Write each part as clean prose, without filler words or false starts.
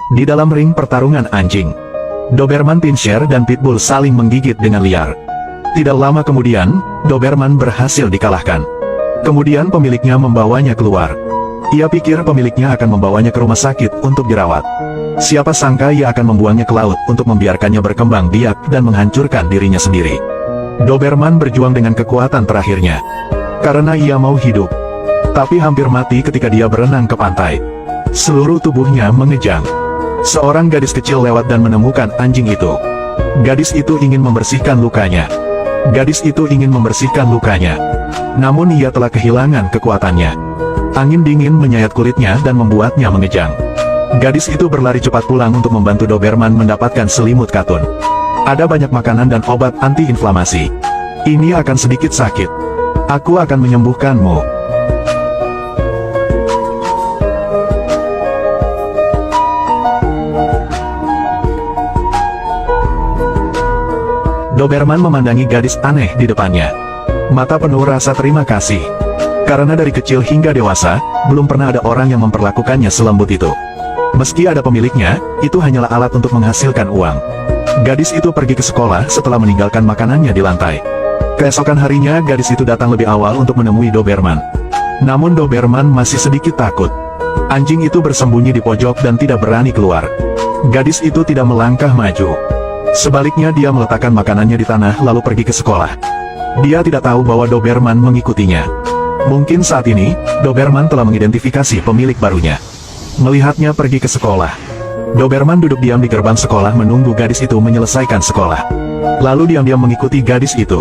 Di dalam ring pertarungan anjing, Doberman Pinscher dan Pitbull saling menggigit dengan liar. Tidak lama kemudian, Doberman berhasil dikalahkan. Kemudian pemiliknya membawanya keluar. Ia pikir pemiliknya akan membawanya ke rumah sakit untuk dirawat. Siapa sangka ia akan membuangnya ke laut untuk membiarkannya berkembang biak dan menghancurkan dirinya sendiri. Doberman berjuang dengan kekuatan terakhirnya, karena ia mau hidup. Tapi hampir mati ketika dia berenang ke pantai. Seluruh tubuhnya mengejang. Seorang gadis kecil lewat dan menemukan anjing itu. Gadis itu ingin membersihkan lukanya. Gadis itu ingin membersihkan lukanya. Namun ia telah kehilangan kekuatannya. Angin dingin menyayat kulitnya dan membuatnya mengejang. Gadis itu berlari cepat pulang untuk membantu Doberman mendapatkan selimut katun. Ada banyak makanan dan obat anti-inflamasi. Ini akan sedikit sakit. Aku akan menyembuhkanmu. Doberman memandangi gadis aneh di depannya. Mata penuh rasa terima kasih. Karena dari kecil hingga dewasa, belum pernah ada orang yang memperlakukannya selembut itu. Meski ada pemiliknya, itu hanyalah alat untuk menghasilkan uang. Gadis itu pergi ke sekolah setelah meninggalkan makanannya di lantai. Keesokan harinya gadis itu datang lebih awal untuk menemui Doberman. Namun Doberman masih sedikit takut. Anjing itu bersembunyi di pojok dan tidak berani keluar. Gadis itu tidak melangkah maju. Sebaliknya dia meletakkan makanannya di tanah lalu pergi ke sekolah. Dia tidak tahu bahwa Doberman mengikutinya. Mungkin saat ini, Doberman telah mengidentifikasi pemilik barunya. Melihatnya pergi ke sekolah, Doberman duduk diam di gerbang sekolah menunggu gadis itu menyelesaikan sekolah. Lalu diam-diam mengikuti gadis itu.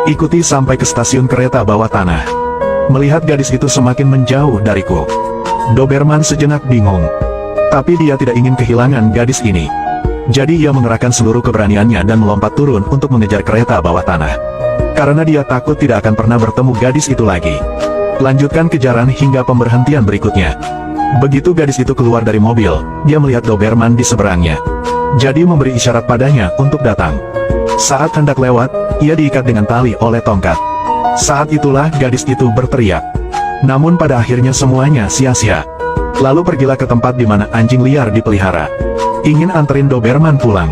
Ikuti sampai ke stasiun kereta bawah tanah. Melihat gadis itu semakin menjauh dariku, Doberman sejenak bingung. Tapi dia tidak ingin kehilangan gadis ini. Jadi ia mengerahkan seluruh keberaniannya dan melompat turun untuk mengejar kereta bawah tanah. Karena dia takut tidak akan pernah bertemu gadis itu lagi. Lanjutkan kejaran hingga pemberhentian berikutnya. Begitu gadis itu keluar dari mobil, dia melihat Doberman di seberangnya. Jadi memberi isyarat padanya untuk datang. Saat hendak lewat, ia diikat dengan tali oleh tongkat. Saat itulah gadis itu berteriak. Namun pada akhirnya semuanya sia-sia. Lalu pergilah ke tempat di mana anjing liar dipelihara. Ingin anterin Doberman pulang.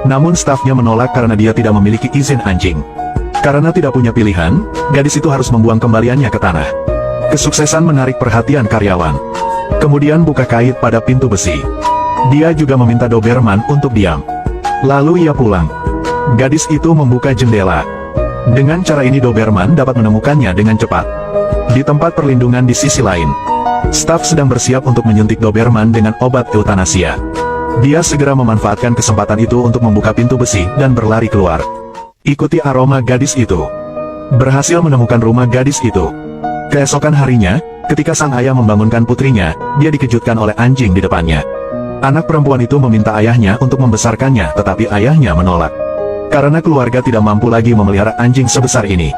Namun stafnya menolak karena dia tidak memiliki izin anjing. Karena tidak punya pilihan, gadis itu harus membuang kembaliannya ke tanah. Kesuksesan menarik perhatian karyawan. Kemudian buka kait pada pintu besi. Dia juga meminta Doberman untuk diam. Lalu ia pulang. Gadis itu membuka jendela. Dengan cara ini Doberman dapat menemukannya dengan cepat. Di tempat perlindungan di sisi lain, staf sedang bersiap untuk menyuntik Doberman dengan obat eutanasia. Dia segera memanfaatkan kesempatan itu untuk membuka pintu besi dan berlari keluar. Ikuti aroma gadis itu. Berhasil menemukan rumah gadis itu. Keesokan harinya, ketika sang ayah membangunkan putrinya, dia dikejutkan oleh anjing di depannya. Anak perempuan itu meminta ayahnya untuk membesarkannya, tetapi ayahnya menolak. Karena keluarga tidak mampu lagi memelihara anjing sebesar ini.